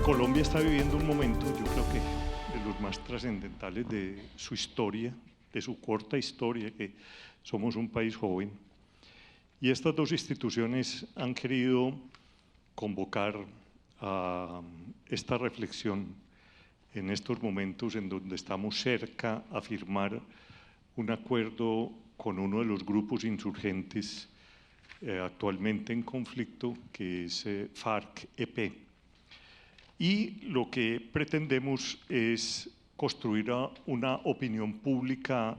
Colombia está viviendo un momento, yo creo que de los más trascendentales de su historia, de su corta historia, que somos un país joven. Y estas dos instituciones han querido convocar a esta reflexión en estos momentos en donde estamos cerca a firmar un acuerdo con uno de los grupos insurgentes actualmente en conflicto, que es FARC-EP. Y lo que pretendemos es construir una opinión pública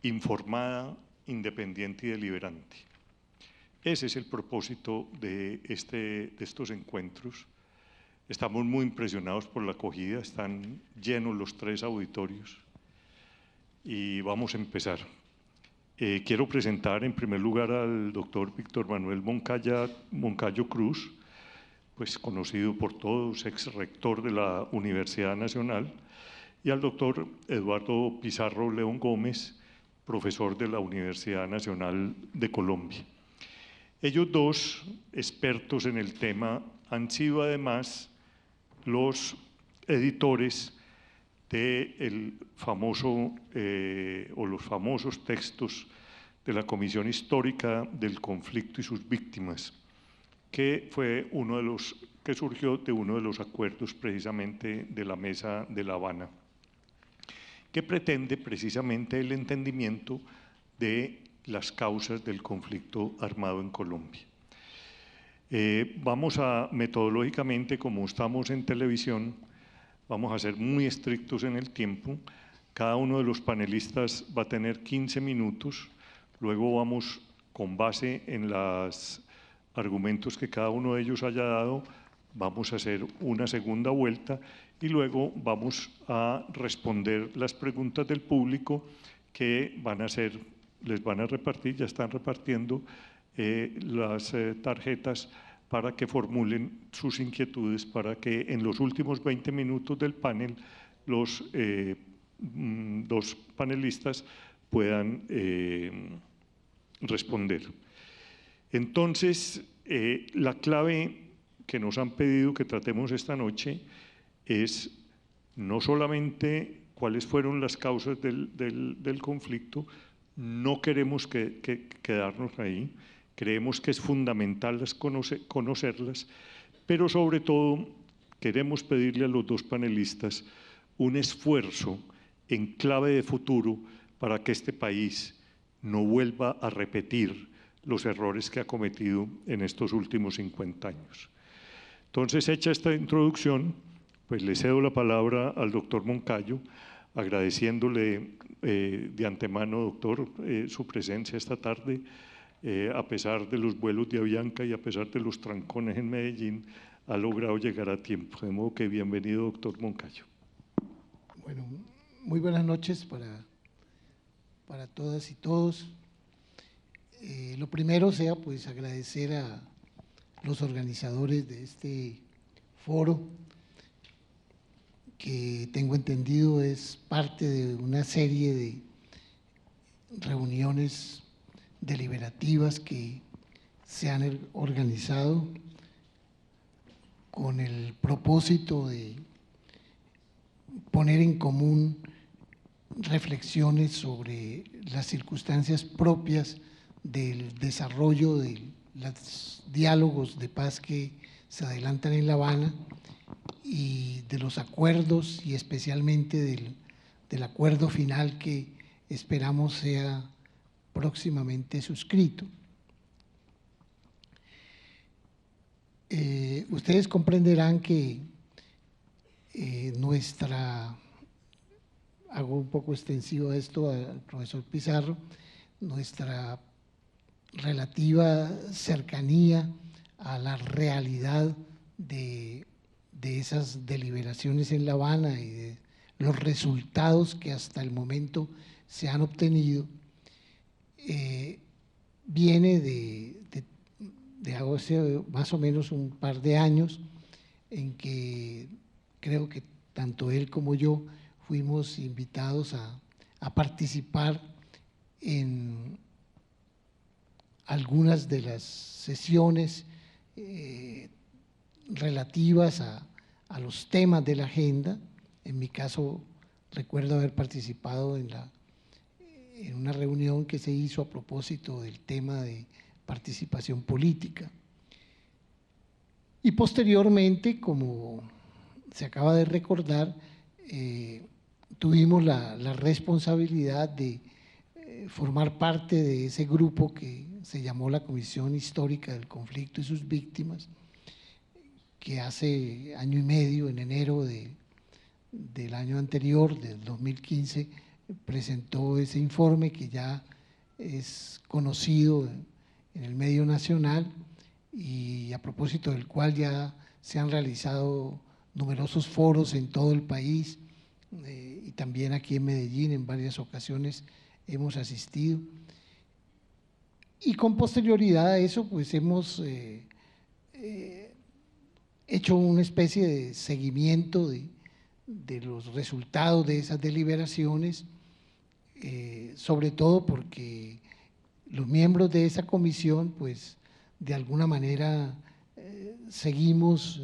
informada, independiente y deliberante. Ese es el propósito de estos encuentros. Estamos muy impresionados por la acogida, están llenos los 3 auditorios y vamos a empezar. Quiero presentar en primer lugar al doctor Víctor Manuel Moncayo Cruz, pues conocido por todos, ex rector de la Universidad Nacional, y al doctor Eduardo Pizarro León Gómez, profesor de la Universidad Nacional de Colombia. Ellos dos, expertos en el tema, han sido además los editores de los famosos textos de la Comisión Histórica del Conflicto y sus Víctimas, que fue que surgió de uno de los acuerdos precisamente de la Mesa de La Habana, que pretende precisamente el entendimiento de las causas del conflicto armado en Colombia. Metodológicamente, como estamos en televisión, vamos a ser muy estrictos en el tiempo. Cada uno de los panelistas va a tener 15 minutos, luego vamos, con base en los argumentos que cada uno de ellos haya dado, vamos a hacer una segunda vuelta y luego vamos a responder las preguntas del público que les van a repartir, ya están repartiendo las tarjetas para que formulen sus inquietudes, para que en los últimos 20 minutos del panel los 2 panelistas puedan responder. Entonces, la clave que nos han pedido que tratemos esta noche es no solamente cuáles fueron las causas del conflicto, no queremos quedarnos ahí, creemos que es fundamental conocerlas, pero sobre todo queremos pedirle a los 2 panelistas un esfuerzo en clave de futuro para que este país no vuelva a repetir los errores que ha cometido en estos últimos 50 años. Entonces, hecha esta introducción, pues le cedo la palabra al doctor Moncayo, agradeciéndole de antemano, doctor, su presencia esta tarde, a pesar de los vuelos de Avianca y a pesar de los trancones en Medellín, ha logrado llegar a tiempo. De modo que bienvenido, doctor Moncayo. Bueno, muy buenas noches para todas y todos. Lo primero sea pues agradecer a los organizadores de este foro, que tengo entendido es parte de una serie de reuniones deliberativas que se han organizado con el propósito de poner en común reflexiones sobre las circunstancias propias del desarrollo de los diálogos de paz que se adelantan en La Habana y de los acuerdos y especialmente del acuerdo final que esperamos sea próximamente suscrito. Ustedes comprenderán que hago un poco extensivo esto al profesor Pizarro, nuestra relativa cercanía a la realidad de esas deliberaciones en La Habana y de los resultados que hasta el momento se han obtenido, viene de hace más o menos un par de años en que creo que tanto él como yo fuimos invitados a participar en algunas de las sesiones relativas a los temas de la agenda. En mi caso, recuerdo haber participado en una reunión que se hizo a propósito del tema de participación política. Y posteriormente, como se acaba de recordar, tuvimos la responsabilidad de formar parte de ese grupo que se llamó la Comisión Histórica del Conflicto y sus Víctimas, que hace año y medio, en enero del año anterior, del 2015, presentó ese informe que ya es conocido en el medio nacional y a propósito del cual ya se han realizado numerosos foros en todo el país y también aquí en Medellín en varias ocasiones hemos asistido. Y con posterioridad a eso, pues hemos hecho una especie de seguimiento de los resultados de esas deliberaciones, sobre todo porque los miembros de esa comisión, pues de alguna manera seguimos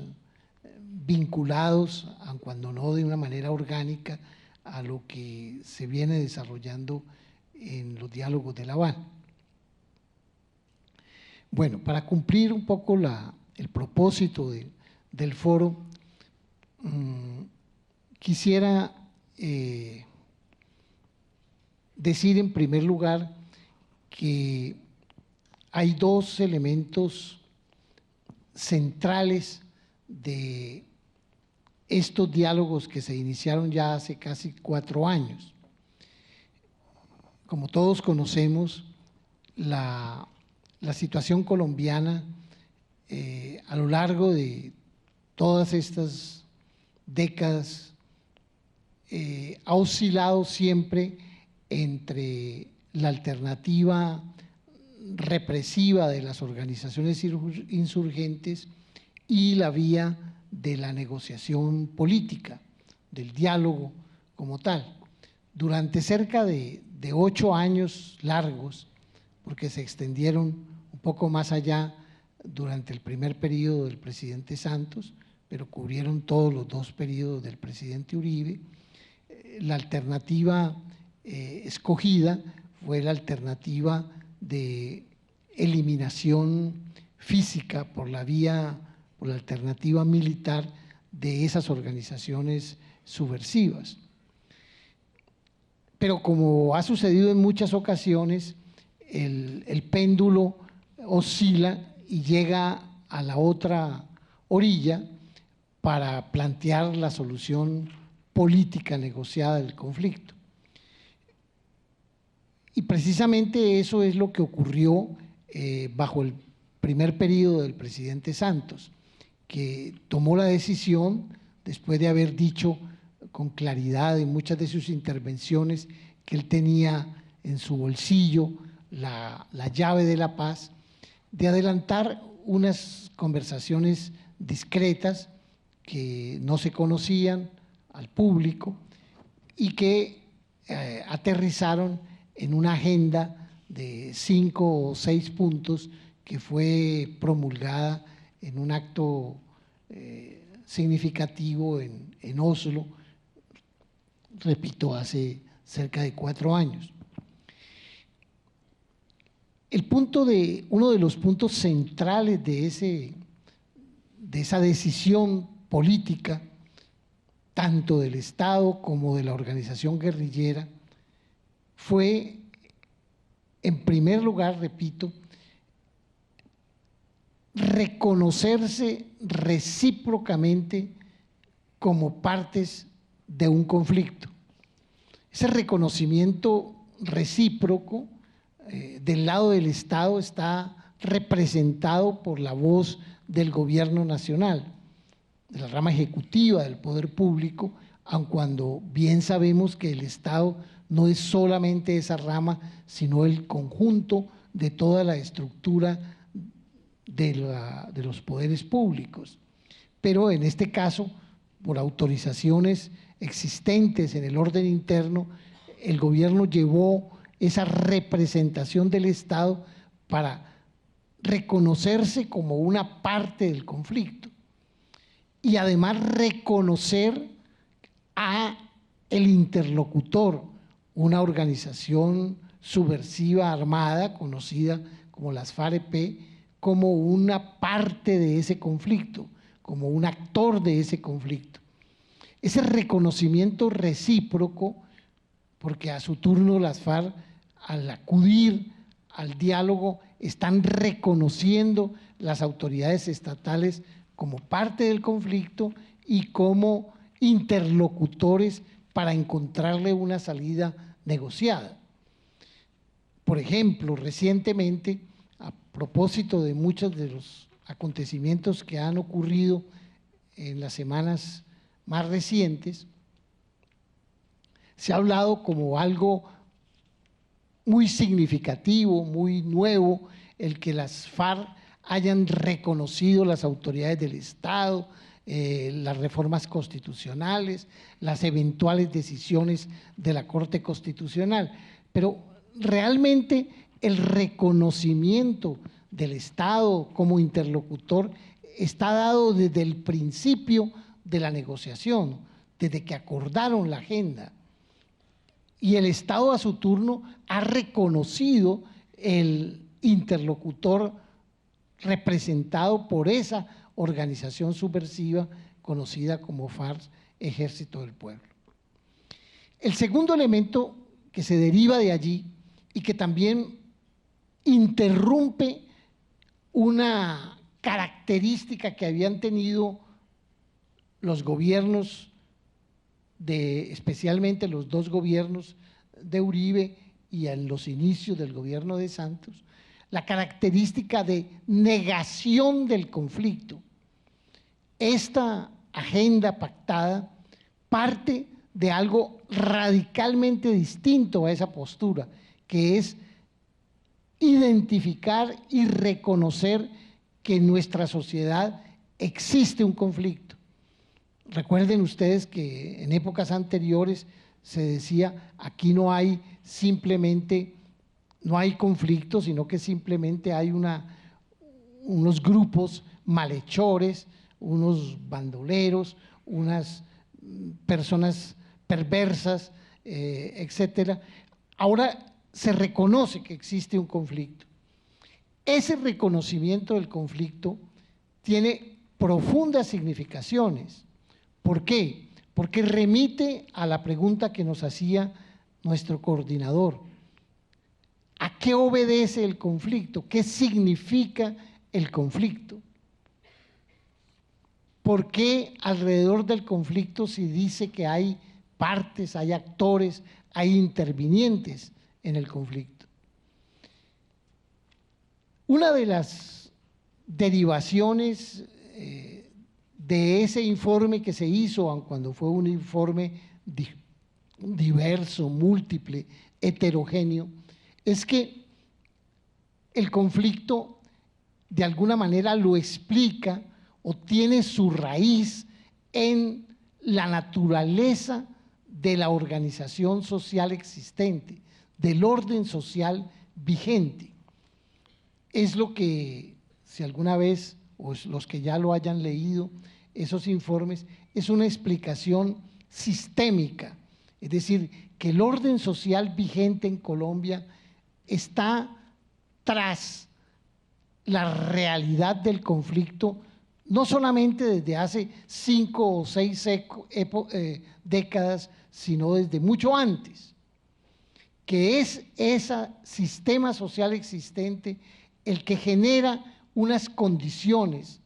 vinculados, aun cuando no de una manera orgánica, a lo que se viene desarrollando en los diálogos de La Habana. Bueno, para cumplir un poco el propósito del foro, quisiera decir en primer lugar que hay dos elementos centrales de estos diálogos que se iniciaron ya hace casi 4 años. Como todos conocemos, la situación colombiana a lo largo de todas estas décadas ha oscilado siempre entre la alternativa represiva de las organizaciones insurgentes y la vía de la negociación política, del diálogo como tal. Durante cerca de 8 años largos, porque se extendieron un poco más allá durante el primer periodo del presidente Santos, pero cubrieron todos los 2 periodos del presidente Uribe, la alternativa escogida fue la alternativa de eliminación física por la alternativa militar de esas organizaciones subversivas. Pero como ha sucedido en muchas ocasiones, el péndulo oscila y llega a la otra orilla para plantear la solución política negociada del conflicto. Y precisamente eso es lo que ocurrió bajo el primer periodo del presidente Santos, que tomó la decisión, después de haber dicho con claridad en muchas de sus intervenciones que él tenía en su bolsillo la llave de la paz, de adelantar unas conversaciones discretas que no se conocían al público y que aterrizaron en una agenda de 5 o 6 puntos que fue promulgada en un acto significativo en Oslo, repito, hace cerca de 4 años. Uno de los puntos centrales de esa decisión política, tanto del Estado como de la organización guerrillera, fue, en primer lugar, repito, reconocerse recíprocamente como partes de un conflicto. Ese reconocimiento recíproco del lado del Estado está representado por la voz del gobierno nacional, de la rama ejecutiva del poder público, aun cuando bien sabemos que el Estado no es solamente esa rama, sino el conjunto de toda la estructura de los poderes públicos. Pero en este caso, por autorizaciones existentes en el orden interno, el gobierno llevó esa representación del Estado para reconocerse como una parte del conflicto y además reconocer a el interlocutor, una organización subversiva armada conocida como las FAREP, como una parte de ese conflicto, como un actor de ese conflicto. Ese reconocimiento recíproco, porque a su turno las FARC, al acudir al diálogo, están reconociendo las autoridades estatales como parte del conflicto y como interlocutores para encontrarle una salida negociada. Por ejemplo, recientemente, a propósito de muchos de los acontecimientos que han ocurrido en las semanas más recientes, se ha hablado como algo muy significativo, muy nuevo, el que las FARC hayan reconocido las autoridades del Estado, las reformas constitucionales, las eventuales decisiones de la Corte Constitucional. Pero realmente el reconocimiento del Estado como interlocutor está dado desde el principio de la negociación, desde que acordaron la agenda. Y el Estado a su turno ha reconocido el interlocutor representado por esa organización subversiva conocida como FARC, Ejército del Pueblo. El segundo elemento que se deriva de allí y que también interrumpe una característica que habían tenido los gobiernos especialmente los dos gobiernos de Uribe y en los inicios del gobierno de Santos, la característica de negación del conflicto. Esta agenda pactada parte de algo radicalmente distinto a esa postura, que es identificar y reconocer que en nuestra sociedad existe un conflicto. Recuerden ustedes que en épocas anteriores se decía, aquí no hay conflicto, sino que simplemente hay unos grupos malhechores, unos bandoleros, unas personas perversas, etcétera. Ahora se reconoce que existe un conflicto. Ese reconocimiento del conflicto tiene profundas significaciones. ¿Por qué? Porque remite a la pregunta que nos hacía nuestro coordinador. ¿A qué obedece el conflicto? ¿Qué significa el conflicto? ¿Por qué alrededor del conflicto se dice que hay partes, hay actores, hay intervinientes en el conflicto? Una de las derivaciones de ese informe que se hizo, aun cuando fue un informe diverso, múltiple, heterogéneo, es que el conflicto de alguna manera lo explica o tiene su raíz en la naturaleza de la organización social existente, del orden social vigente. Es lo que, si alguna vez, o los que ya lo hayan leído, esos informes, es una explicación sistémica, es decir, que el orden social vigente en Colombia está tras la realidad del conflicto, no solamente desde hace 5 o 6 décadas, sino desde mucho antes, que es ese sistema social existente el que genera unas condiciones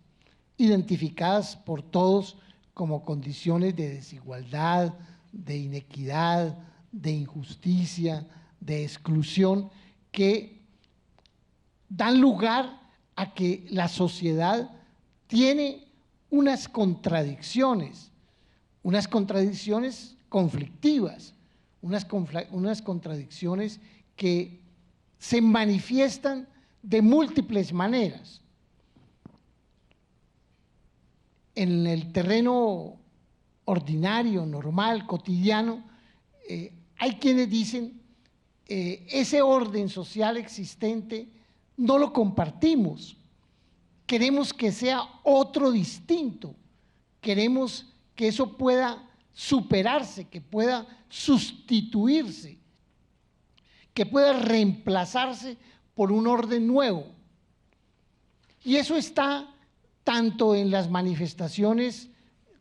identificadas por todos como condiciones de desigualdad, de inequidad, de injusticia, de exclusión, que dan lugar a que la sociedad tiene unas contradicciones conflictivas, unas contradicciones que se manifiestan de múltiples maneras. En el terreno ordinario, normal, cotidiano, hay quienes dicen ese orden social existente no lo compartimos, queremos que sea otro distinto, queremos que eso pueda superarse, que pueda sustituirse, que pueda reemplazarse por un orden nuevo. Y eso está tanto en las manifestaciones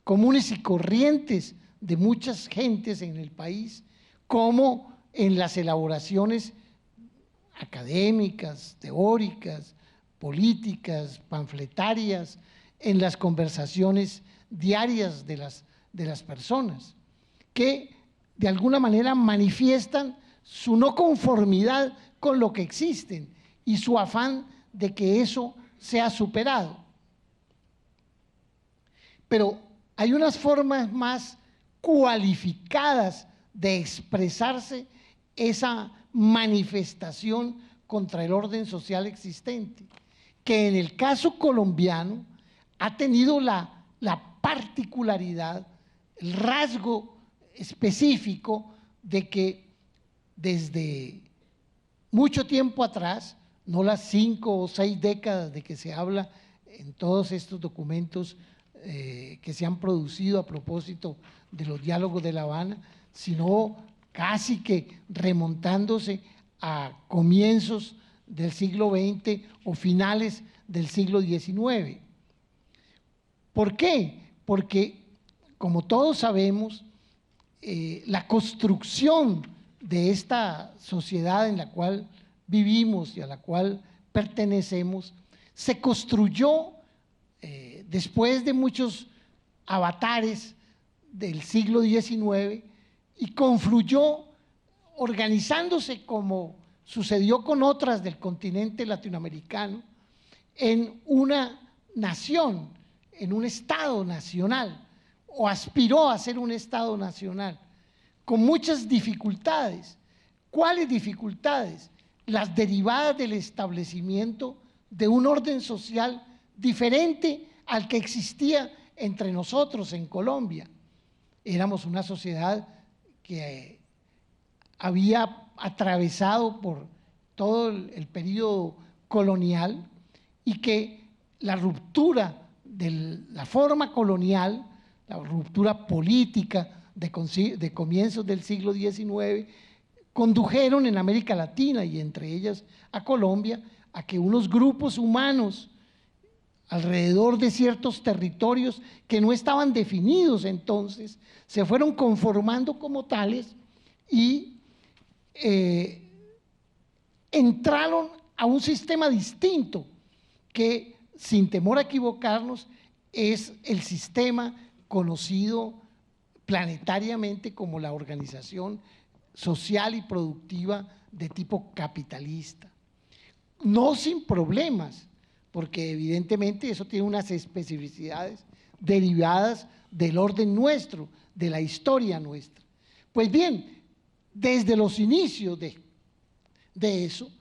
comunes y corrientes de muchas gentes en el país, como en las elaboraciones académicas, teóricas, políticas, panfletarias, en las conversaciones diarias de las personas, que de alguna manera manifiestan su no conformidad con lo que existen y su afán de que eso sea superado. Pero hay unas formas más cualificadas de expresarse esa manifestación contra el orden social existente, que en el caso colombiano ha tenido la particularidad, el rasgo específico de que desde mucho tiempo atrás, no las 5 o 6 décadas de que se habla en todos estos documentos que se han producido a propósito de los diálogos de La Habana, sino casi que remontándose a comienzos del siglo XX o finales del siglo XIX. ¿Por qué? Porque, como todos sabemos, la construcción de esta sociedad en la cual vivimos y a la cual pertenecemos se construyó después de muchos avatares del siglo XIX y confluyó organizándose como sucedió con otras del continente latinoamericano en una nación, en un Estado nacional, o aspiró a ser un Estado nacional, con muchas dificultades. ¿Cuáles dificultades? Las derivadas del establecimiento de un orden social diferente al que existía entre nosotros en Colombia. Éramos una sociedad que había atravesado por todo el periodo colonial y que la ruptura de la forma colonial, la ruptura política de comienzos del siglo XIX, condujeron en América Latina y entre ellas a Colombia a que unos grupos humanos alrededor de ciertos territorios que no estaban definidos entonces, se fueron conformando como tales y entraron a un sistema distinto que, sin temor a equivocarnos, es el sistema conocido planetariamente como la organización social y productiva de tipo capitalista. No sin problemas, porque evidentemente eso tiene unas especificidades derivadas del orden nuestro, de la historia nuestra. Pues bien, desde los inicios de eso,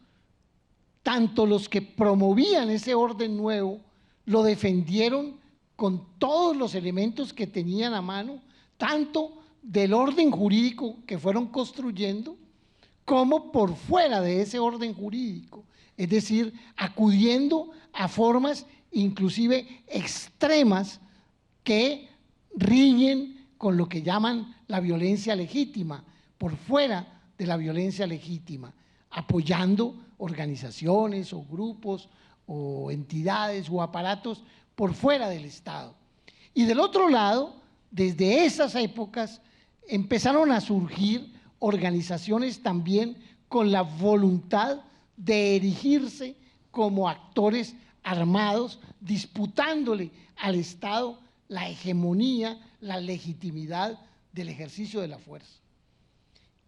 tanto los que promovían ese orden nuevo lo defendieron con todos los elementos que tenían a mano, tanto del orden jurídico que fueron construyendo, como por fuera de ese orden jurídico, es decir, acudiendo a formas inclusive extremas que riñen con lo que llaman la violencia legítima, por fuera de la violencia legítima, apoyando organizaciones o grupos o entidades o aparatos por fuera del Estado. Y del otro lado, desde esas épocas, empezaron a surgir organizaciones también con la voluntad de erigirse como actores armados, disputándole al Estado la hegemonía, la legitimidad del ejercicio de la fuerza.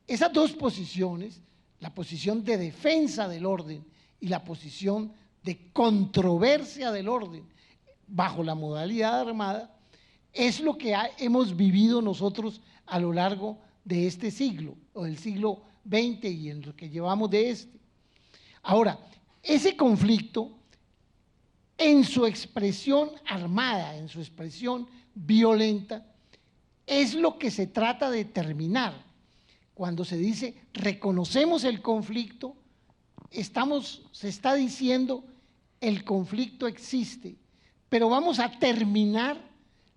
Esas dos posiciones, la posición de defensa del orden y la posición de controversia del orden bajo la modalidad armada, es lo que hemos vivido nosotros a lo largo de este siglo, o del siglo XX y en lo que llevamos de este. Ahora, ese conflicto, en su expresión armada, en su expresión violenta, es lo que se trata de terminar. Cuando se dice reconocemos el conflicto, se está diciendo el conflicto existe, pero vamos a terminar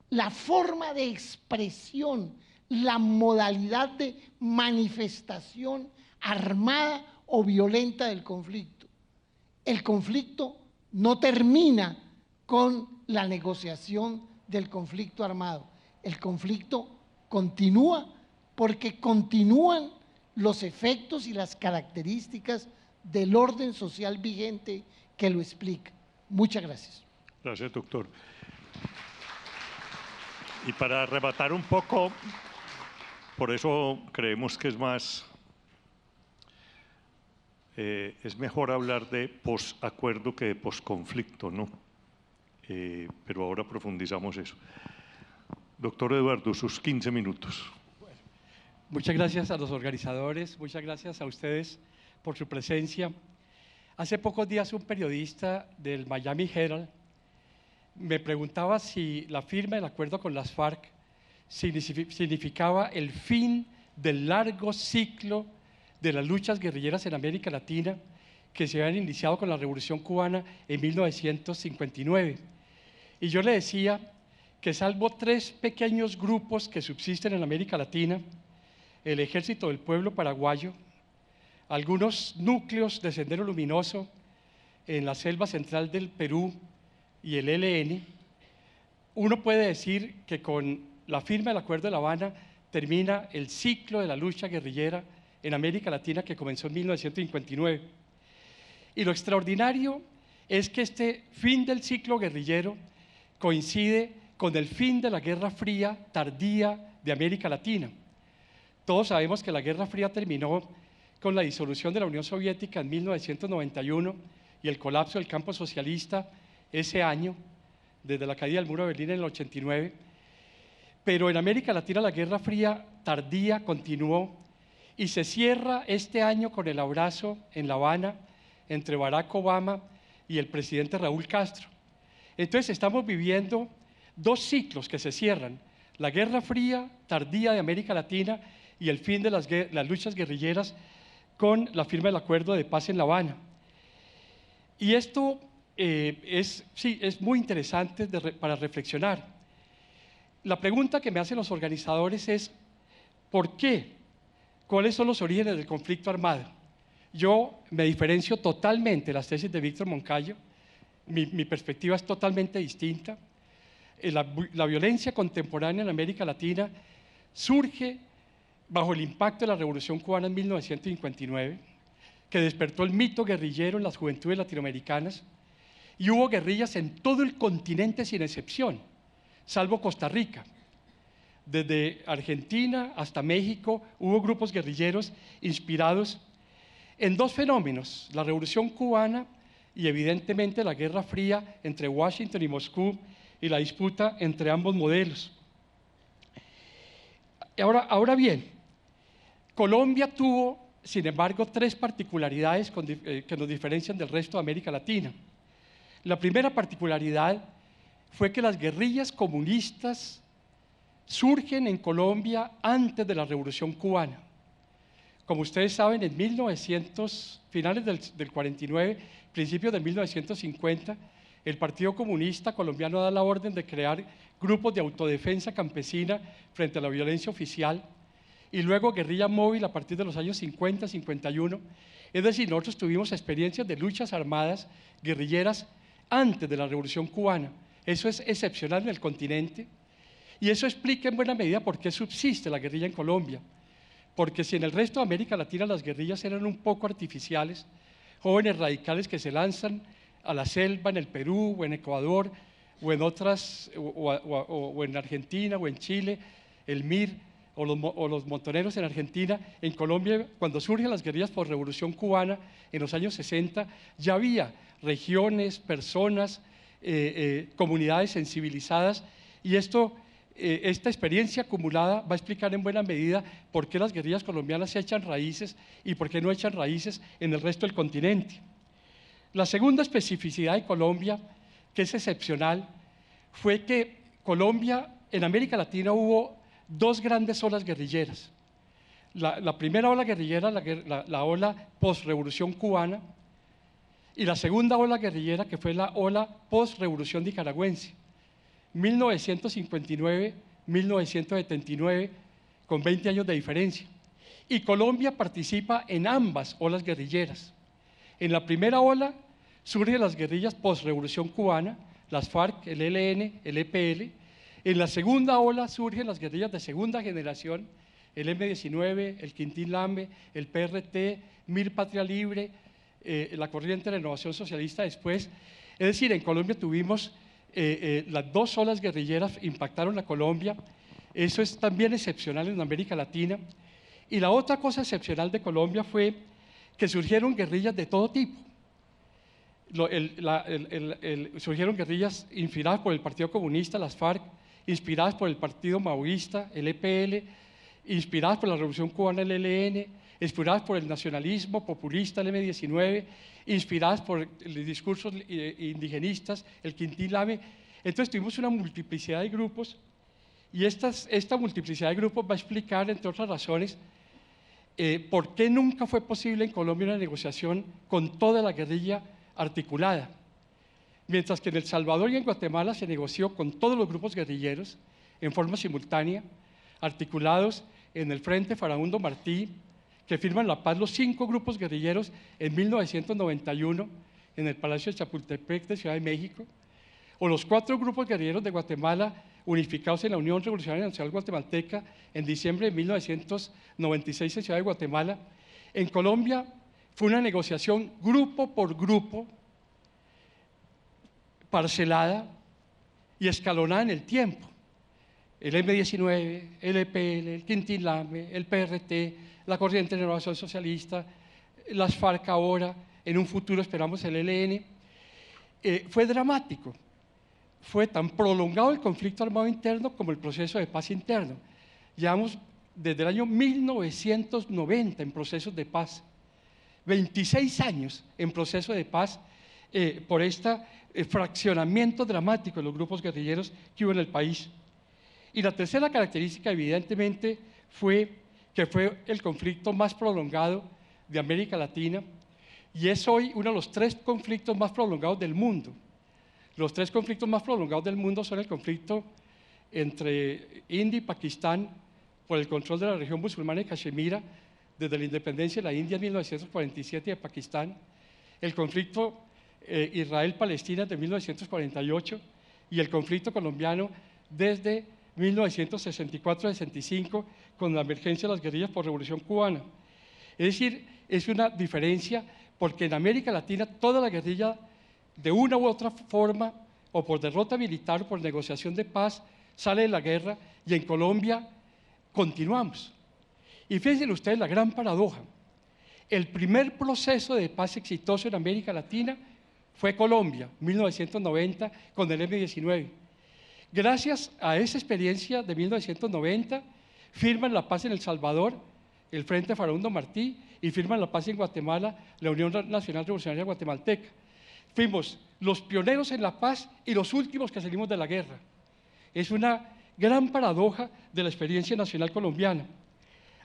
la forma de expresión, la modalidad de manifestación armada o violenta del conflicto. El conflicto no termina con la negociación del conflicto armado. El conflicto continúa porque continúan los efectos y las características del orden social vigente que lo explica. Muchas gracias. Gracias, doctor. Y para arrebatar un poco, por eso creemos que es mejor hablar de posacuerdo que de posconflicto, ¿no? Pero ahora profundizamos eso. Doctor Eduardo, sus 15 minutos. Muchas gracias a los organizadores, muchas gracias a ustedes por su presencia. Hace pocos días un periodista del Miami Herald me preguntaba si la firma del acuerdo con las FARC significaba el fin del largo ciclo de las luchas guerrilleras en América Latina que se habían iniciado con la Revolución Cubana en 1959. Y yo le decía que salvo 3 pequeños grupos que subsisten en América Latina, el Ejército del Pueblo Paraguayo, algunos núcleos de Sendero Luminoso en la selva central del Perú y el ELN, uno puede decir que con la firma del Acuerdo de La Habana termina el ciclo de la lucha guerrillera en América Latina que comenzó en 1959. Y lo extraordinario es que este fin del ciclo guerrillero coincide con el fin de la Guerra Fría tardía de América Latina. Todos sabemos que la Guerra Fría terminó con la disolución de la Unión Soviética en 1991 y el colapso del campo socialista ese año, desde la caída del muro de Berlín en el 89. Pero en América Latina la Guerra Fría tardía continuó y se cierra este año con el abrazo en La Habana entre Barack Obama y el presidente Raúl Castro. Entonces estamos viviendo 2 ciclos que se cierran, la Guerra Fría tardía de América Latina y el fin de las luchas guerrilleras con la firma del Acuerdo de Paz en La Habana. Y esto es muy interesante para reflexionar. La pregunta que me hacen los organizadores es ¿por qué? ¿Cuáles son los orígenes del conflicto armado? Yo me diferencio totalmente de las tesis de Víctor Moncayo, mi perspectiva es totalmente distinta. La violencia contemporánea en América Latina surge bajo el impacto de la Revolución Cubana en 1959, que despertó el mito guerrillero en las juventudes latinoamericanas, y hubo guerrillas en todo el continente sin excepción, salvo Costa Rica. Desde Argentina hasta México hubo grupos guerrilleros inspirados en 2 fenómenos, la Revolución Cubana y evidentemente la Guerra Fría entre Washington y Moscú y la disputa entre ambos modelos. Ahora bien, Colombia tuvo, sin embargo, 3 particularidades que nos diferencian del resto de América Latina. La primera particularidad fue que las guerrillas comunistas surgen en Colombia antes de la Revolución Cubana. Como ustedes saben, en finales del 49, principios de 1950, el Partido Comunista Colombiano da la orden de crear grupos de autodefensa campesina frente a la violencia oficial y luego guerrilla móvil a partir de los años 50, 51. Es decir, nosotros tuvimos experiencias de luchas armadas guerrilleras antes de la Revolución Cubana. Eso es excepcional en el continente y eso explica en buena medida por qué subsiste la guerrilla en Colombia. Porque si en el resto de América Latina las guerrillas eran un poco artificiales, jóvenes radicales que se lanzan a la selva en el Perú o en Ecuador o en otras, o en Argentina o en Chile, el MIR o los montoneros en Argentina. En Colombia, cuando surgen las guerrillas por Revolución Cubana en los años 60, ya había regiones, personas, comunidades sensibilizadas, y esta experiencia acumulada va a explicar en buena medida por qué las guerrillas colombianas echan raíces y por qué no echan raíces en el resto del continente. La segunda especificidad de Colombia, que es excepcional, fue que Colombia, en América Latina hubo dos grandes olas guerrilleras. La primera ola guerrillera, la ola post-revolución cubana, y la segunda ola guerrillera, que fue la ola post-revolución nicaragüense, 1959-1979, con 20 años de diferencia. Y Colombia participa en ambas olas guerrilleras. En la primera ola surgen las guerrillas post-revolución cubana, las FARC, el ELN, el EPL. En la segunda ola surgen las guerrillas de segunda generación, el M-19, el Quintín Lambe, el PRT, MIR Patria Libre, la Corriente de Renovación Socialista después. Es decir, en Colombia tuvimos las dos olas guerrilleras, impactaron a Colombia. Eso es también excepcional en América Latina. Y la otra cosa excepcional de Colombia fue que surgieron guerrillas de todo tipo. Surgieron guerrillas inspiradas por el Partido Comunista, las FARC, inspiradas por el Partido Maoísta, el EPL, inspiradas por la Revolución Cubana, el ELN, inspiradas por el nacionalismo populista, el M-19, inspiradas por los discursos indigenistas, el Quintín Lambe. Entonces tuvimos una multiplicidad de grupos, y esta multiplicidad de grupos va a explicar, entre otras razones, por qué nunca fue posible en Colombia una negociación con toda la guerrilla articulada. Mientras que en El Salvador y en Guatemala se negoció con todos los grupos guerrilleros en forma simultánea, articulados en el Frente Farabundo Martí, que firman la paz los 5 grupos guerrilleros en 1991 en el Palacio de Chapultepec de Ciudad de México, o los 4 grupos guerrilleros de Guatemala unificados en la Unión Revolucionaria Nacional Guatemalteca en diciembre de 1996 en Ciudad de Guatemala. En Colombia fue una negociación grupo por grupo, parcelada y escalonada en el tiempo. El M-19, el EPL, el Quintín Lambe, el PRT, la Corriente de Renovación Socialista, las FARC ahora, en un futuro esperamos el ELN. Fue dramático, fue tan prolongado el conflicto armado interno como el proceso de paz interno. Llevamos desde el año 1990 en procesos de paz, 26 años en proceso de paz por este fraccionamiento dramático de los grupos guerrilleros que hubo en el país. Y la tercera característica, evidentemente, fue que fue el conflicto más prolongado de América Latina, y es hoy uno de los 3 conflictos más prolongados del mundo. Los 3 conflictos más prolongados del mundo son el conflicto entre India y Pakistán por el control de la región musulmana de Cachemira desde la independencia de la India en 1947 de Pakistán, el conflicto Israel-Palestina de 1948 y el conflicto colombiano desde 1964-65 con la emergencia de las guerrillas por Revolución Cubana. Es decir, es una diferencia porque en América Latina toda la guerrilla de una u otra forma, o por derrota militar o por negociación de paz, sale de la guerra, y en Colombia continuamos. Y fíjense ustedes la gran paradoja. El primer proceso de paz exitoso en América Latina fue Colombia, 1990, con el M-19. Gracias a esa experiencia de 1990, firman la paz en El Salvador, el Frente Farabundo Martí, y firman la paz en Guatemala, la Unión Nacional Revolucionaria Guatemalteca. Fuimos los pioneros en la paz y los últimos que salimos de la guerra. Es una gran paradoja de la experiencia nacional colombiana.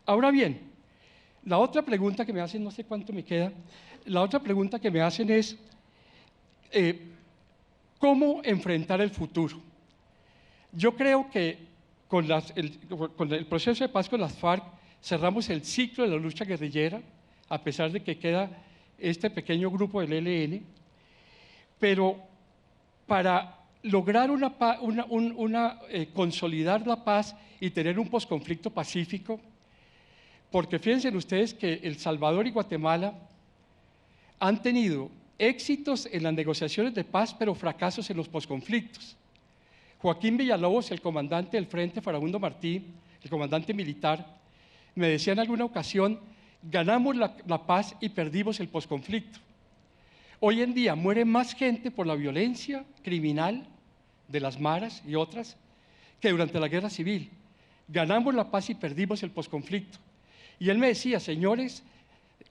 Ahora bien, la otra pregunta que me hacen, no sé cuánto me queda, la otra pregunta que me hacen es, ¿cómo enfrentar el futuro? Yo creo que con el proceso de paz con las FARC cerramos el ciclo de la lucha guerrillera, a pesar de que queda este pequeño grupo del ELN, pero para lograr consolidar la paz y tener un posconflicto pacífico, porque fíjense ustedes que El Salvador y Guatemala han tenido éxitos en las negociaciones de paz, pero fracasos en los posconflictos. Joaquín Villalobos, el comandante del Frente Farabundo Martí, el comandante militar, me decía en alguna ocasión: ganamos la paz y perdimos el posconflicto. Hoy en día muere más gente por la violencia criminal de las maras y otras que durante la guerra civil. Ganamos la paz y perdimos el posconflicto. Y él me decía: señores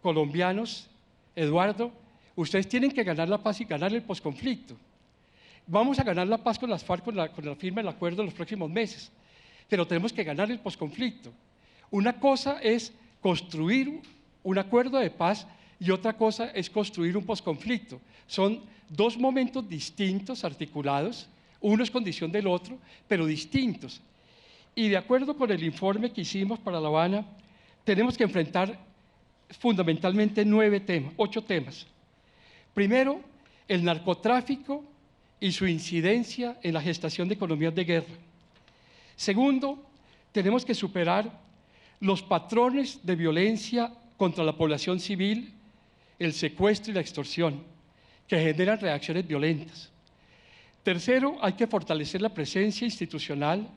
colombianos, Eduardo, ustedes tienen que ganar la paz y ganar el posconflicto. Vamos a ganar la paz con las FARC, con la firma del acuerdo en los próximos meses, pero tenemos que ganar el posconflicto. Una cosa es construir un acuerdo de paz y otra cosa es construir un posconflicto. Son dos momentos distintos, articulados, uno es condición del otro, pero distintos. Y de acuerdo con el informe que hicimos para La Habana, tenemos que enfrentar fundamentalmente 8 temas. Primero, el narcotráfico y su incidencia en la gestación de economías de guerra. Segundo, tenemos que superar los patrones de violencia contra la población civil, el secuestro y la extorsión, que generan reacciones violentas. Tercero, hay que fortalecer la presencia institucional,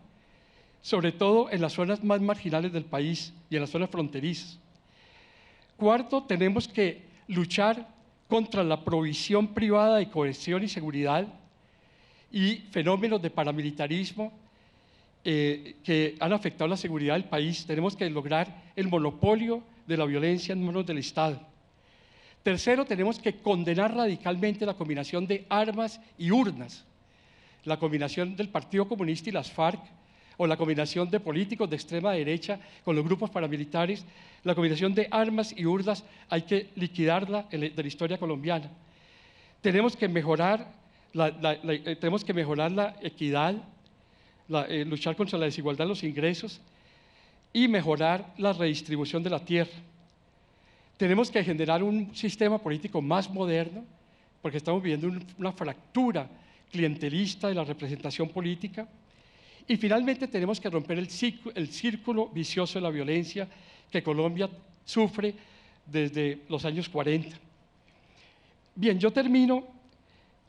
sobre todo en las zonas más marginales del país y en las zonas fronterizas. Cuarto, tenemos que luchar contra la provisión privada de cohesión y seguridad y fenómenos de paramilitarismo que han afectado la seguridad del país. Tenemos que lograr el monopolio de la violencia en manos del Estado. Tercero, tenemos que condenar radicalmente la combinación de armas y urnas, la combinación del Partido Comunista y las FARC, o la combinación de políticos de extrema derecha con los grupos paramilitares. La combinación de armas y urnas hay que liquidarla de la historia colombiana. Tenemos que mejorar la equidad, luchar contra la desigualdad en los ingresos y mejorar la redistribución de la tierra. Tenemos que generar un sistema político más moderno, porque estamos viviendo una fractura clientelista de la representación política. Y finalmente tenemos que romper el círculo vicioso de la violencia que Colombia sufre desde los años 40. Bien, yo termino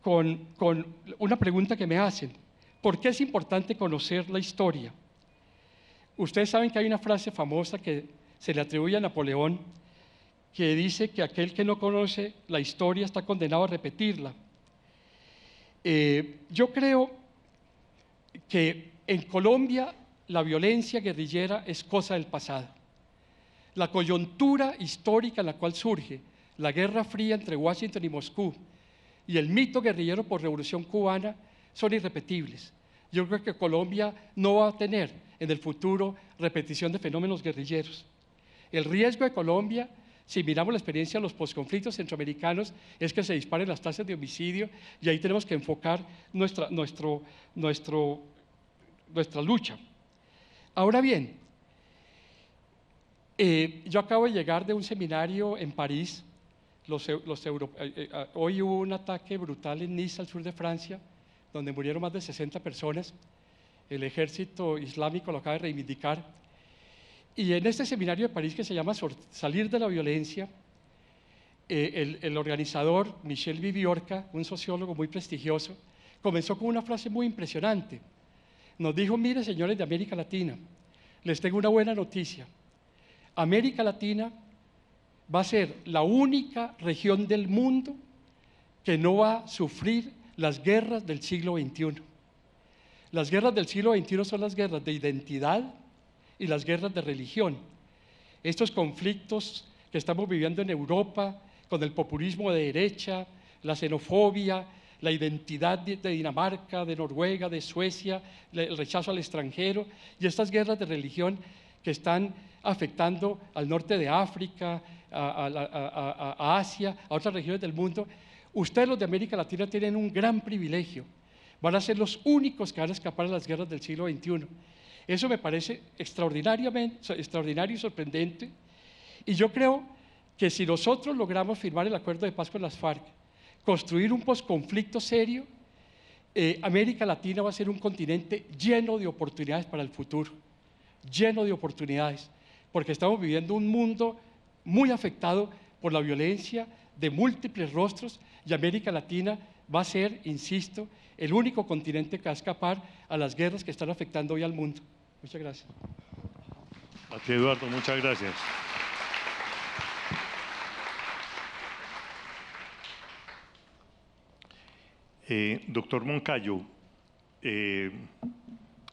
con una pregunta que me hacen. ¿Por qué es importante conocer la historia? Ustedes saben que hay una frase famosa que se le atribuye a Napoleón, que dice que aquel que no conoce la historia está condenado a repetirla. Yo creo que en Colombia la violencia guerrillera es cosa del pasado. La coyuntura histórica en la cual surge la Guerra Fría entre Washington y Moscú y el mito guerrillero por Revolución Cubana son irrepetibles. Yo creo que Colombia no va a tener en el futuro repetición de fenómenos guerrilleros. El riesgo de Colombia, si miramos la experiencia de los posconflictos centroamericanos, es que se disparen las tasas de homicidio, y ahí tenemos que enfocar nuestra lucha. Ahora bien, yo acabo de llegar de un seminario en París. Hoy hubo un ataque brutal en Niza, al sur de Francia, donde murieron más de 60 personas. El ejército islámico lo acaba de reivindicar. Y en este seminario de París, que se llama Salir de la Violencia, el organizador, Michel Viviorca, un sociólogo muy prestigioso, comenzó con una frase muy impresionante. Nos dijo: mire, señores de América Latina, les tengo una buena noticia. América Latina va a ser la única región del mundo que no va a sufrir las guerras del siglo XXI. Las guerras del siglo XXI son las guerras de identidad y las guerras de religión. Estos conflictos que estamos viviendo en Europa, con el populismo de derecha, la xenofobia, la identidad de Dinamarca, de Noruega, de Suecia, el rechazo al extranjero, y estas guerras de religión que están afectando al norte de África, a Asia, a otras regiones del mundo. Ustedes, los de América Latina, tienen un gran privilegio. Van a ser los únicos que van a escapar de las guerras del siglo XXI. Eso me parece extraordinario y sorprendente. Y yo creo que si nosotros logramos firmar el acuerdo de paz con las FARC, construir un posconflicto serio, América Latina va a ser un continente lleno de oportunidades para el futuro, lleno de oportunidades, porque estamos viviendo un mundo muy afectado por la violencia de múltiples rostros y América Latina va a ser, insisto, el único continente que va a escapar a las guerras que están afectando hoy al mundo. Muchas gracias. A ti, Eduardo, muchas gracias. Doctor Moncayo,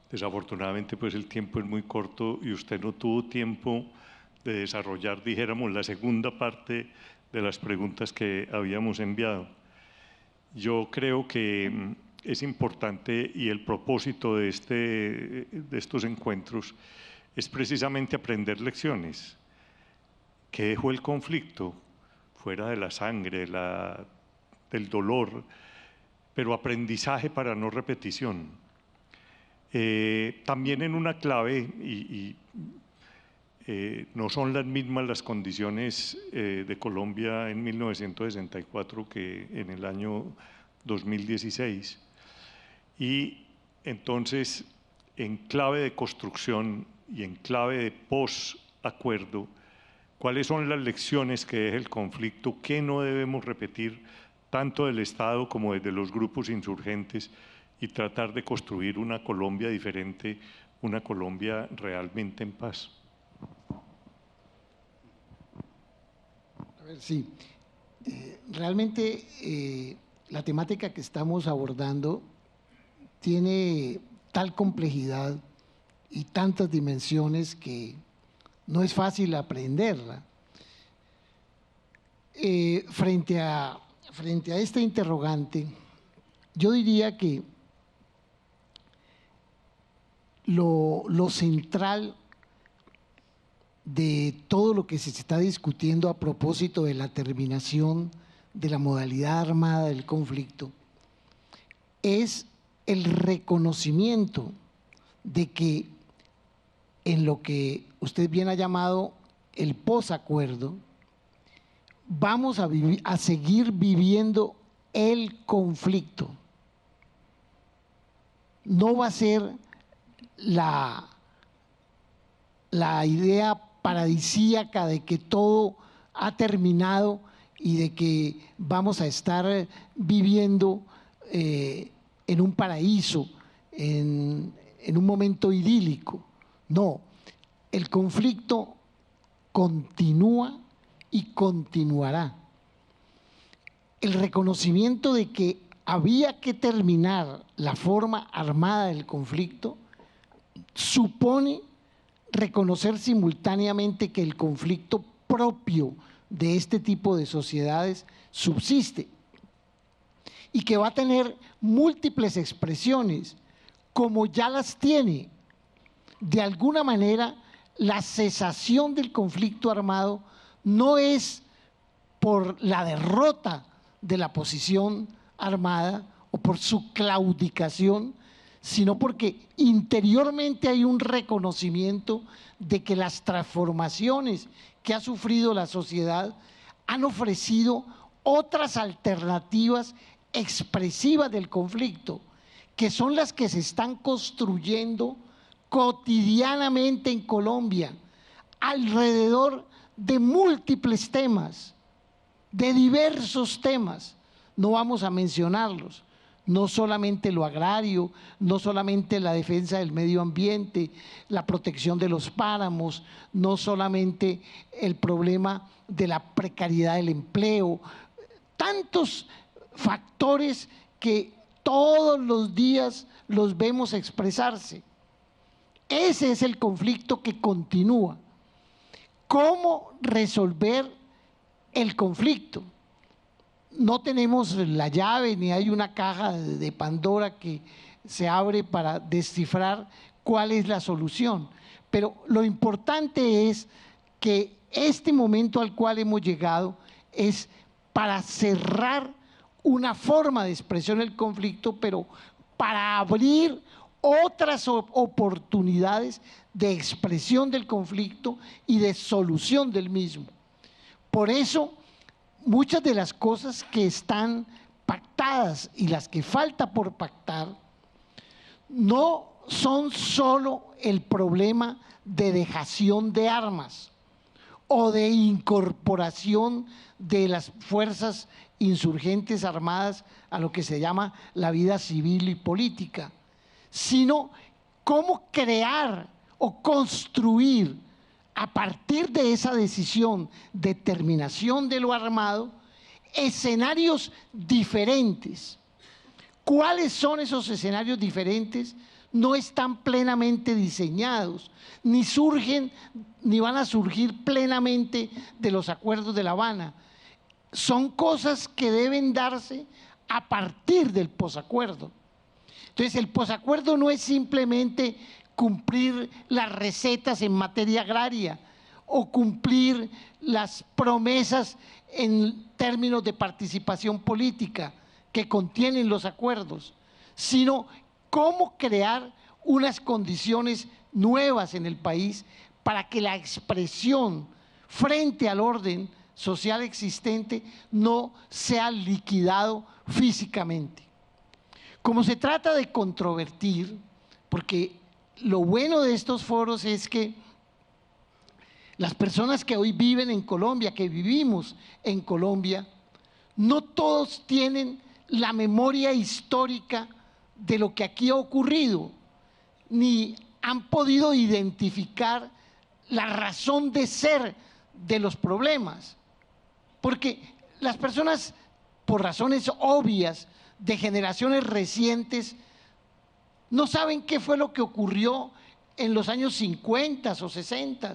desafortunadamente pues el tiempo es muy corto y usted no tuvo tiempo de desarrollar, dijéramos, la segunda parte de las preguntas que habíamos enviado. Yo creo que es importante y el propósito de estos encuentros es precisamente aprender lecciones. ¿Qué dejó el conflicto? Fuera de la sangre, del dolor, pero aprendizaje para no repetición. También en una clave, no son las mismas las condiciones de Colombia en 1964 que en el año 2016. Y entonces, en clave de construcción y en clave de post-acuerdo, ¿cuáles son las lecciones que deja el conflicto? ¿Qué no debemos repetir tanto del Estado como desde los grupos insurgentes y tratar de construir una Colombia diferente, una Colombia realmente en paz? A ver, sí. Realmente la temática que estamos abordando tiene tal complejidad y tantas dimensiones que no es fácil aprenderla. Frente a este interrogante, yo diría que lo central de todo lo que se está discutiendo a propósito de la terminación de la modalidad armada del conflicto es el reconocimiento de que en lo que usted bien ha llamado el posacuerdo, vamos a seguir viviendo el conflicto. No va a ser la idea paradisíaca de que todo ha terminado y de que vamos a estar viviendo en un paraíso, en un momento idílico. No, el conflicto continúa y continuará. El reconocimiento de que había que terminar la forma armada del conflicto supone reconocer simultáneamente que el conflicto propio de este tipo de sociedades subsiste y que va a tener múltiples expresiones, como ya las tiene. De alguna manera, la cesación del conflicto armado no es por la derrota de la posición armada o por su claudicación, sino porque interiormente hay un reconocimiento de que las transformaciones que ha sufrido la sociedad han ofrecido otras alternativas expresivas del conflicto, que son las que se están construyendo cotidianamente en Colombia, alrededor de múltiples temas, de diversos temas. No vamos a mencionarlos. No solamente lo agrario, no solamente la defensa del medio ambiente, la protección de los páramos, no solamente el problema de la precariedad del empleo, tantos factores que todos los días los vemos expresarse. Ese es el conflicto que continúa. ¿Cómo resolver el conflicto? No tenemos la llave ni hay una caja de Pandora que se abre para descifrar cuál es la solución. Pero lo importante es que este momento al cual hemos llegado es para cerrar una forma de expresión del conflicto, pero para abrir otras oportunidades de expresión del conflicto y de solución del mismo. Por eso, muchas de las cosas que están pactadas y las que falta por pactar no son solo el problema de dejación de armas o de incorporación de las fuerzas insurgentes armadas a lo que se llama la vida civil y política, sino cómo crear o construir a partir de esa decisión de terminación de lo armado escenarios diferentes. ¿Cuáles son esos escenarios diferentes? No están plenamente diseñados, ni surgen, ni van a surgir plenamente de los acuerdos de La Habana. Son cosas que deben darse a partir del posacuerdo. Entonces, el posacuerdo no es simplemente cumplir las recetas en materia agraria o cumplir las promesas en términos de participación política que contienen los acuerdos, sino cómo crear unas condiciones nuevas en el país para que la expresión frente al orden social existente no sea liquidado físicamente. Como se trata de controvertir, porque lo bueno de estos foros es que las personas que hoy viven en Colombia, que vivimos en Colombia, no todos tienen la memoria histórica de lo que aquí ha ocurrido, ni han podido identificar la razón de ser de los problemas. Porque las personas, por razones obvias de generaciones recientes, no saben qué fue lo que ocurrió en los años 50 o 60,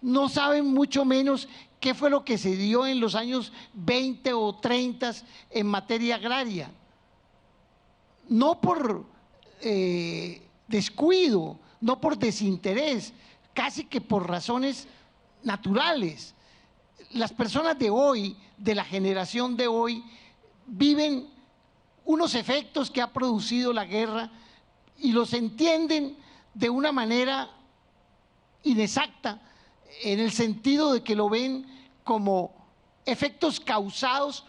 no saben mucho menos qué fue lo que se dio en los años 20 o 30 en materia agraria. No por descuido, no por desinterés, casi que por razones naturales. Las personas de hoy, de la generación de hoy, viven unos efectos que ha producido la guerra y los entienden de una manera inexacta, en el sentido de que lo ven como efectos causados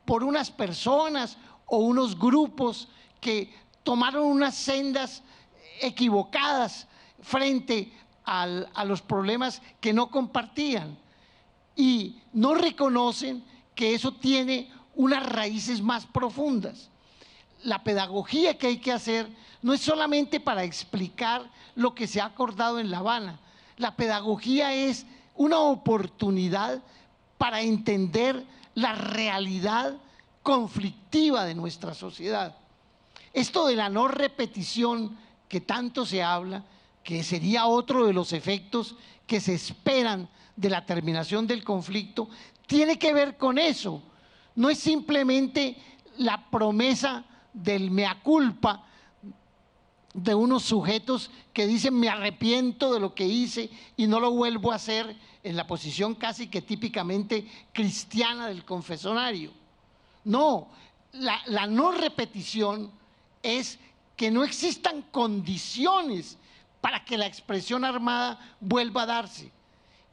por unas personas o unos grupos que tomaron unas sendas equivocadas frente a los problemas que no compartían y no reconocen que eso tiene unas raíces más profundas. La pedagogía que hay que hacer no es solamente para explicar lo que se ha acordado en La Habana. La pedagogía es una oportunidad para entender la realidad conflictiva de nuestra sociedad. Esto de la no repetición que tanto se habla, que sería otro de los efectos que se esperan de la terminación del conflicto, tiene que ver con eso. No es simplemente la promesa del mea culpa de unos sujetos que dicen me arrepiento de lo que hice y no lo vuelvo a hacer, en la posición casi que típicamente cristiana del confesionario. No, la no repetición es que no existan condiciones para que la expresión armada vuelva a darse.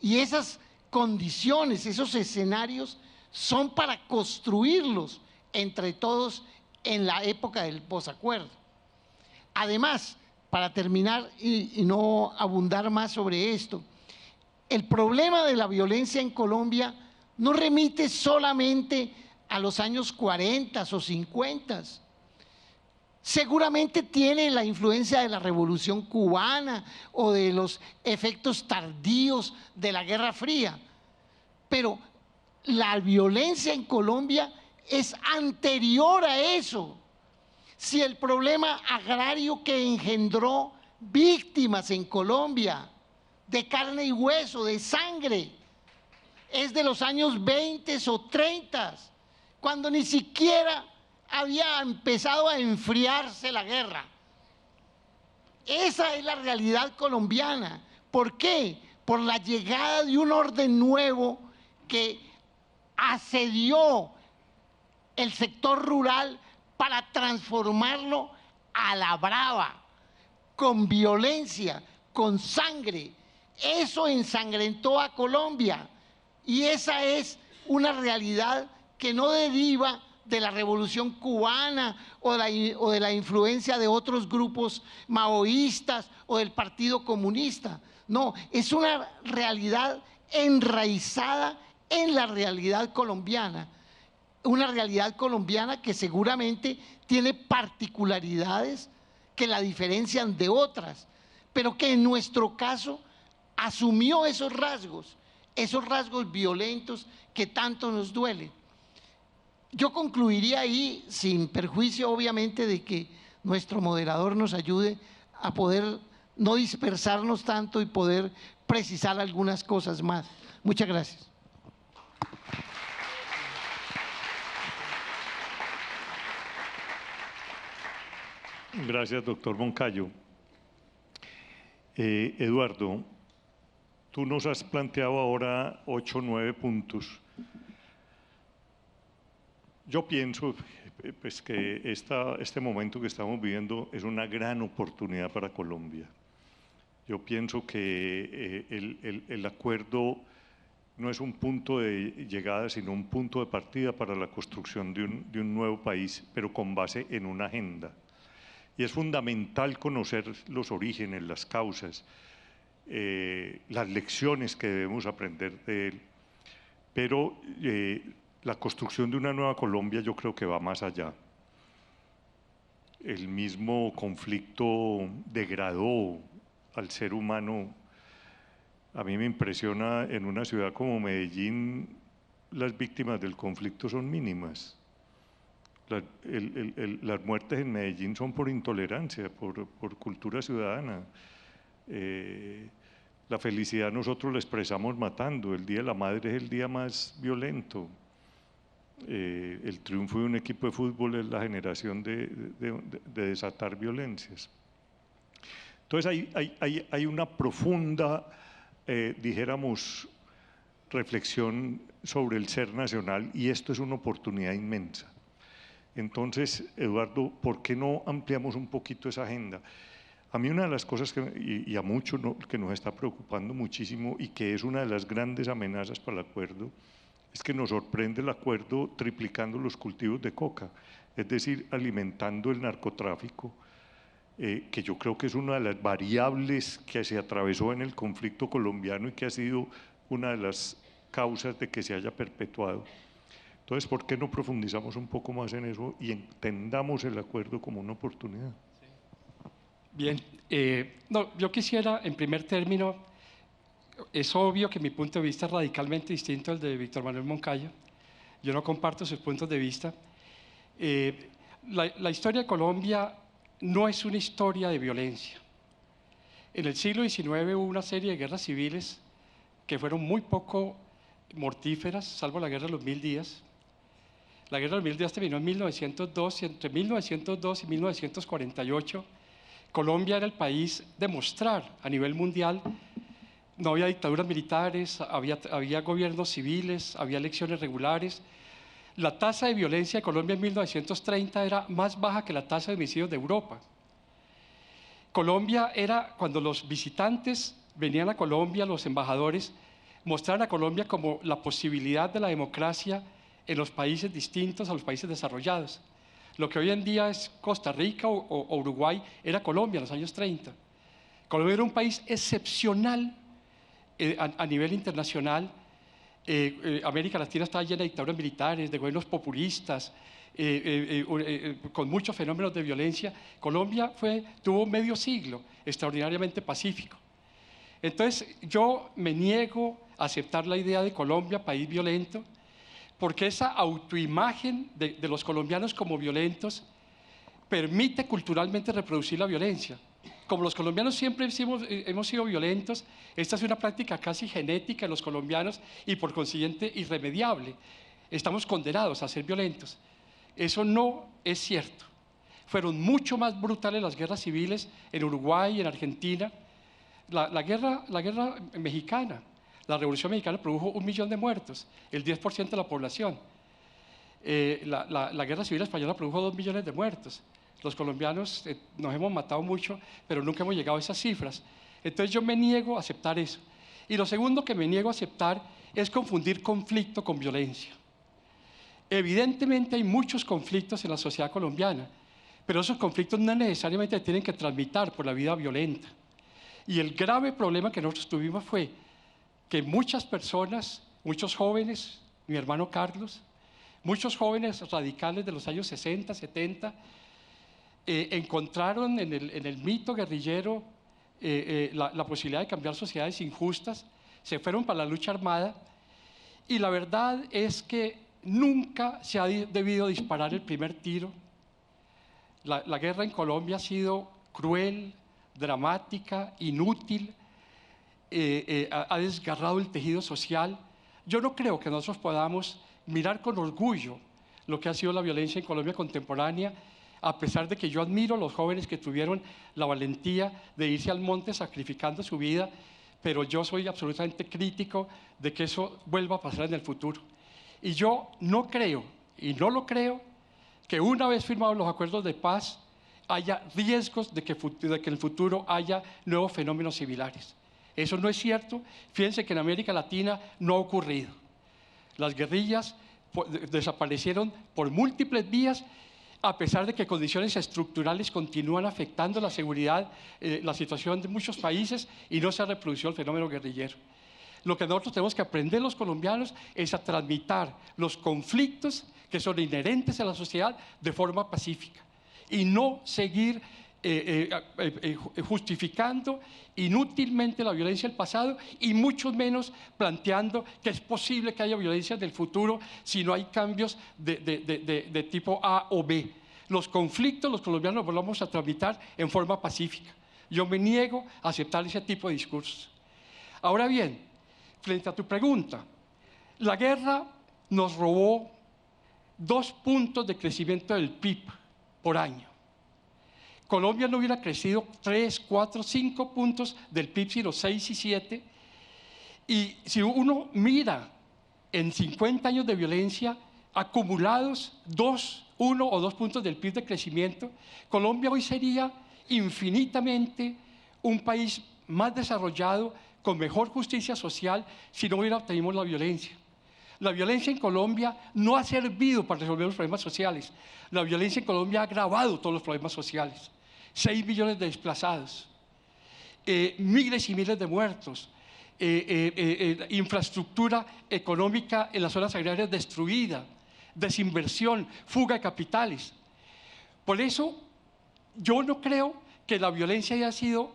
Y esas condiciones, esos escenarios son para construirlos entre todos en la época del posacuerdo. Además, para terminar y no abundar más sobre esto, el problema de la violencia en Colombia no remite solamente a los años 40 o 50. Seguramente tiene la influencia de la Revolución Cubana o de los efectos tardíos de la Guerra Fría, pero la violencia en Colombia es anterior a eso. Si el problema agrario que engendró víctimas en Colombia, de carne y hueso, de sangre, es de los años 20 o 30, cuando ni siquiera había empezado a enfriarse la guerra. Esa es la realidad colombiana. ¿Por qué? Por la llegada de un orden nuevo que asedió el sector rural para transformarlo a la brava, con violencia, con sangre. Eso ensangrentó a Colombia y esa es una realidad que no deriva de la Revolución Cubana o de la influencia de otros grupos maoístas o del Partido Comunista. No, es una realidad enraizada en la realidad colombiana, una realidad colombiana que seguramente tiene particularidades que la diferencian de otras, pero que en nuestro caso asumió esos rasgos violentos que tanto nos duelen. Yo concluiría ahí, sin perjuicio obviamente de que nuestro moderador nos ayude a poder no dispersarnos tanto y poder precisar algunas cosas más. Muchas gracias. Gracias, doctor Moncayo. Eduardo, tú nos has planteado ahora 8 o 9 puntos. Yo pienso pues, que este momento que estamos viviendo es una gran oportunidad para Colombia. Yo pienso que el acuerdo no es un punto de llegada, sino un punto de partida para la construcción de un nuevo país, pero con base en una agenda. Y es fundamental conocer los orígenes, las causas, las lecciones que debemos aprender de él. Pero la construcción de una nueva Colombia yo creo que va más allá. El mismo conflicto degradó al ser humano. A mí me impresiona, en una ciudad como Medellín, las víctimas del conflicto son mínimas. Las muertes en Medellín son por intolerancia, por cultura ciudadana. La felicidad nosotros la expresamos matando. El Día de la Madre es el día más violento. El triunfo de un equipo de fútbol es la generación de desatar violencias. Entonces hay una profunda, dijéramos, reflexión sobre el ser nacional, y esto es una oportunidad inmensa. Entonces, Eduardo, ¿por qué no ampliamos un poquito esa agenda? A mí una de las cosas y a muchos que nos está preocupando muchísimo y que es una de las grandes amenazas para el acuerdo, es que nos sorprende el acuerdo triplicando los cultivos de coca, es decir, alimentando el narcotráfico, que yo creo que es una de las variables que se atravesó en el conflicto colombiano y que ha sido una de las causas de que se haya perpetuado. Entonces, ¿por qué no profundizamos un poco más en eso y entendamos el acuerdo como una oportunidad? Bien, no, yo quisiera, en primer término, es obvio que mi punto de vista es radicalmente distinto al de Víctor Manuel Moncayo. Yo no comparto sus puntos de vista. La historia de Colombia no es una historia de violencia. En el siglo XIX hubo una serie de guerras civiles que fueron muy poco mortíferas, salvo la Guerra de los 1000 días. La Guerra de los 1000 días terminó en 1902 y entre 1902 y 1948 Colombia era el país de mostrar a nivel mundial. No había dictaduras militares, había gobiernos civiles, había elecciones regulares. La tasa de violencia de Colombia en 1930 era más baja que la tasa de homicidios de Europa. Colombia era, cuando los visitantes venían a Colombia, los embajadores, mostraban a Colombia como la posibilidad de la democracia en los países distintos a los países desarrollados. Lo que hoy en día es Costa Rica o Uruguay, era Colombia en los años 30. Colombia era un país excepcional a nivel internacional. América Latina estaba llena de dictaduras militares, de gobiernos populistas, con muchos fenómenos de violencia. Colombia tuvo medio siglo extraordinariamente pacífico. Entonces, yo me niego a aceptar la idea de Colombia, país violento, porque esa autoimagen de los colombianos como violentos permite culturalmente reproducir la violencia. Como los colombianos siempre hemos sido violentos, esta es una práctica casi genética en los colombianos y por consiguiente irremediable. Estamos condenados a ser violentos. Eso no es cierto. Fueron mucho más brutales las guerras civiles en Uruguay y en Argentina. La guerra mexicana, la Revolución Mexicana produjo 1 millón de muertos, el 10% de la población. La Guerra Civil Española produjo 2 millones de muertos. Los colombianos nos hemos matado mucho, pero nunca hemos llegado a esas cifras. Entonces yo me niego a aceptar eso. Y lo segundo que me niego a aceptar es confundir conflicto con violencia. Evidentemente hay muchos conflictos en la sociedad colombiana, pero esos conflictos no necesariamente tienen que tramitar por la vía violenta. Y el grave problema que nosotros tuvimos fue que muchas personas, muchos jóvenes, mi hermano Carlos, muchos jóvenes radicales de los años 60, 70, encontraron en el mito guerrillero la posibilidad de cambiar sociedades injustas, se fueron para la lucha armada, y la verdad es que nunca se ha debido disparar el primer tiro. La guerra en Colombia ha sido cruel, dramática, inútil, ha desgarrado el tejido social. Yo no creo que nosotros podamos mirar con orgullo lo que ha sido la violencia en Colombia contemporánea, a pesar de que yo admiro a los jóvenes que tuvieron la valentía de irse al monte sacrificando su vida, pero yo soy absolutamente crítico de que eso vuelva a pasar en el futuro. Y yo no creo, y no lo creo, que una vez firmados los acuerdos de paz haya riesgos de que en el futuro haya nuevos fenómenos similares. Eso no es cierto. Fíjense que en América Latina no ha ocurrido. Las guerrillas desaparecieron por múltiples vías, a pesar de que condiciones estructurales continúan afectando la seguridad, la situación de muchos países, y no se ha reproducido el fenómeno guerrillero. Lo que nosotros tenemos que aprender los colombianos es a transmitir los conflictos que son inherentes a la sociedad de forma pacífica y no seguir justificando inútilmente la violencia del pasado, y mucho menos planteando que es posible que haya violencia del futuro si no hay cambios de tipo A o B. Los conflictos los colombianos los vamos a tramitar en forma pacífica. Yo me niego a aceptar ese tipo de discursos. Ahora bien, frente a tu pregunta, la guerra nos robó 2 puntos de crecimiento del PIB por año. Colombia no hubiera crecido 3, 4, 5 puntos del PIB, sino 6 y 7. Y si uno mira en 50 años de violencia acumulados, 1 o 2 puntos del PIB de crecimiento, Colombia hoy sería infinitamente un país más desarrollado, con mejor justicia social, si no hubiera obtenido la violencia. La violencia en Colombia no ha servido para resolver los problemas sociales. La violencia en Colombia ha agravado todos los problemas sociales. 6 millones de desplazados, miles y miles de muertos, infraestructura económica en las zonas agrarias destruida, desinversión, fuga de capitales. Por eso, yo no creo que la violencia haya sido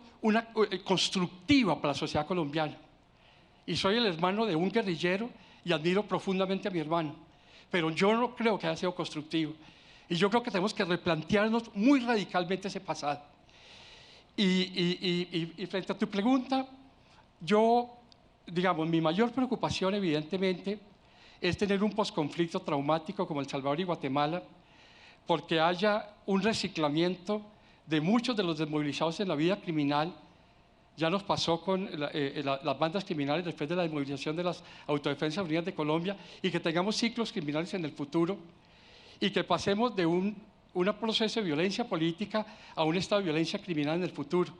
constructiva para la sociedad colombiana. Y soy el hermano de un guerrillero y admiro profundamente a mi hermano, pero yo no creo que haya sido constructivo. Y yo creo que tenemos que replantearnos muy radicalmente ese pasado. Y frente a tu pregunta, mi mayor preocupación, evidentemente, es tener un posconflicto traumático como El Salvador y Guatemala, porque haya un reciclamiento de muchos de los desmovilizados en la vida criminal. Ya nos pasó con las bandas criminales después de la desmovilización de las Autodefensas Unidas de Colombia, y que tengamos ciclos criminales en el futuro, y que pasemos de un proceso de violencia política a un estado de violencia criminal en el futuro.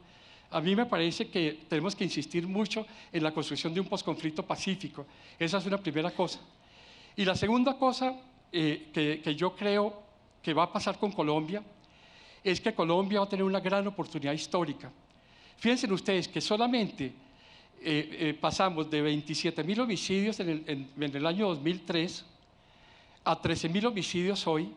A mí me parece que tenemos que insistir mucho en la construcción de un posconflicto pacífico. Esa es una primera cosa. Y la segunda cosa que yo creo que va a pasar con Colombia es que Colombia va a tener una gran oportunidad histórica. Fíjense ustedes que solamente pasamos de 27.000 homicidios en el año 2003 a 13.000 homicidios hoy,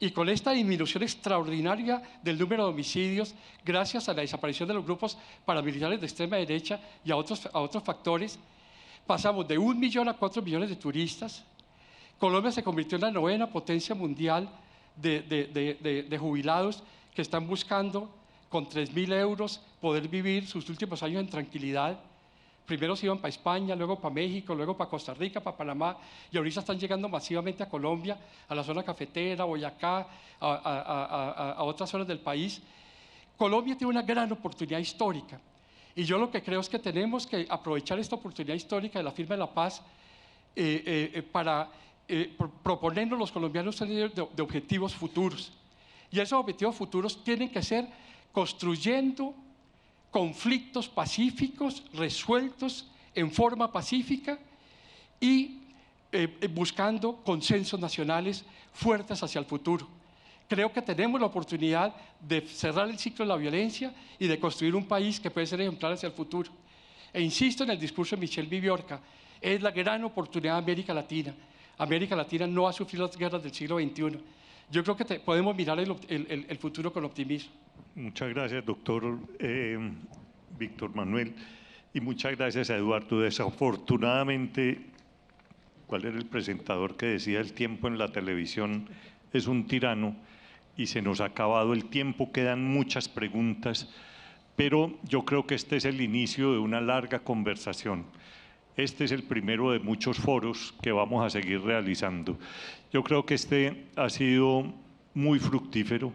y con esta disminución extraordinaria del número de homicidios, gracias a la desaparición de los grupos paramilitares de extrema derecha y a otros factores, pasamos de 1 millón a 4 millones de turistas. Colombia se convirtió en la 9ª potencia mundial de jubilados que están buscando con 3.000 euros poder vivir sus últimos años en tranquilidad. Primero se iban para España, luego para México, luego para Costa Rica, para Panamá, y ahorita están llegando masivamente a Colombia, a la zona cafetera, Boyacá, a otras zonas del país. Colombia tiene una gran oportunidad histórica, y yo lo que creo es que tenemos que aprovechar esta oportunidad histórica de la firma de la paz para proponernos los colombianos de objetivos futuros. Y esos objetivos futuros tienen que ser construyendo conflictos pacíficos, resueltos en forma pacífica, y buscando consensos nacionales fuertes hacia el futuro. Creo que tenemos la oportunidad de cerrar el ciclo de la violencia y de construir un país que puede ser ejemplar hacia el futuro. E insisto en el discurso de Michel Viviorca, es la gran oportunidad de América Latina. América Latina no ha sufrido las guerras del siglo XXI. Yo creo que podemos mirar el futuro con optimismo. Muchas gracias, doctor Víctor Manuel, y muchas gracias a Eduardo. Desafortunadamente, ¿cuál era el presentador que decía el tiempo en la televisión es un tirano? Y se nos ha acabado el tiempo, quedan muchas preguntas, pero yo creo que este es el inicio de una larga conversación. Este es el primero de muchos foros que vamos a seguir realizando. Yo creo que este ha sido muy fructífero.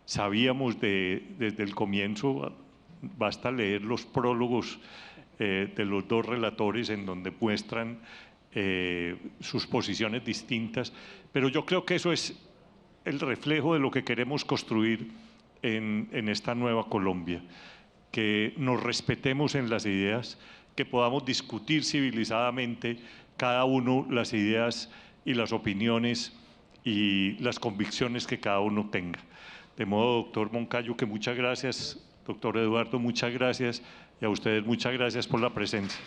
Sabíamos desde el comienzo, basta leer los prólogos de los dos relatores en donde muestran sus posiciones distintas, pero yo creo que eso es el reflejo de lo que queremos construir en esta nueva Colombia, que nos respetemos en las ideas, que podamos discutir civilizadamente cada uno las ideas y las opiniones y las convicciones que cada uno tenga. De modo, doctor Moncayo, que muchas gracias, doctor Eduardo, muchas gracias, y a ustedes muchas gracias por la presencia.